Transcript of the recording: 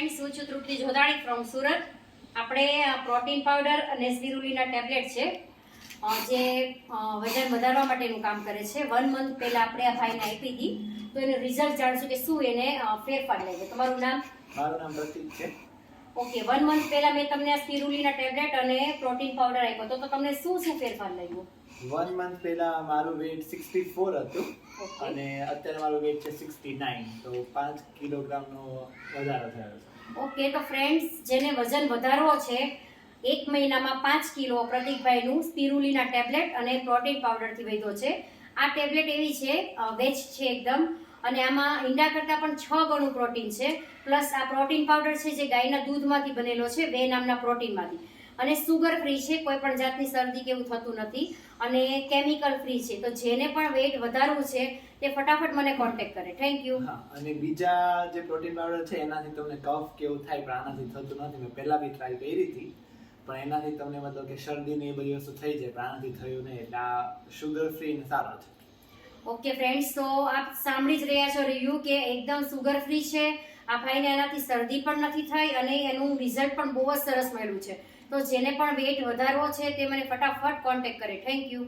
Friends, હું છું તૃપ્તિ Jodhani from Surat. આપણે પ્રોટીન પાવડર અને સ્પિરુલિના ટેબ્લેટ છે જે વજન વધારવા માટેનું કામ કરે છે. 1 મંથ પહેલા આપણે આ ભાઈને આપી હતી, તો એનું રિઝલ્ટ જાણશું કે શું એને ફેરફાર લાગે. તમારું નામ? મારું નામ પ્રતીક છે. ઓકે, 1 મંથ પહેલા મેં તમને આ સ્પિરુલિના ટેબ્લેટ અને પ્રોટીન પાવડર આપ્યો તો તમને શું ફેરફાર લાગ્યો? 1 મંથ પહેલા મારું વેઇટ 64 હતું અને અત્યારે મારું વેઇટ છે 69, તો 5 કિલોગ્રામનો વધારો થયો છે. ઓકે, તો ફ્રેન્ડ્સ, જેને વજન વધારવો છે 1 મહિનામાં 5 કિલો પ્રતિકભાઈનું સ્પિરુલિના ટેબ્લેટ અને પ્રોટીન પાવડરથી વધ્યો છે. આ ટેબ્લેટ એવી છે, વેજ છે એકદમ, અને આમાં ઈંડા કરતાં પણ 6 ગણું પ્રોટીન છે. પ્લસ આ પ્રોટીન પાવડર છે જે ગાયના દૂધમાંથી બનેલો છે, વે નામના પ્રોટીનમાંથી, અને સુગર ફ્રી છે, કોઈ પણ જાતની શરદી કે એવું થતું નથી, અને કેમિકલ ફ્રી છે. તો જેને પણ વેઇટ વધારવું છે તે ફટાફટ મને કોન્ટેક્ટ કરે. Thank you. હા, અને બીજા જે પ્રોટીન પાવડર છે એનાથી તમને કફ કેવું થાય, પણ આનાથી થતું નથી. મેં પહેલા બી ટ્રાય કરી હતી, પણ એનાથી તમને મતલબ કે શરદી ને એ બધી વસ્તુ થઈ જાય, પણ આનાથી થયું નહીં. એટલે આ શુગર ફ્રી ને સારો છે. ઓકે ફ્રેન્ડ્સ, તો આપ સાંભળી જ રહ્યા છો રિવ્યુ કે એકદમ સુગર ફ્રી છે. આ ભાઈને એનાથી શરદી પણ નથી થઈ અને એનું રિઝલ્ટ પણ બહુ જ સરસ મળ્યું છે. તો જેને પણ વેઇટ વધારવો છે તે મને ફટાફટ કોન્ટેક્ટ કરે. Thank you.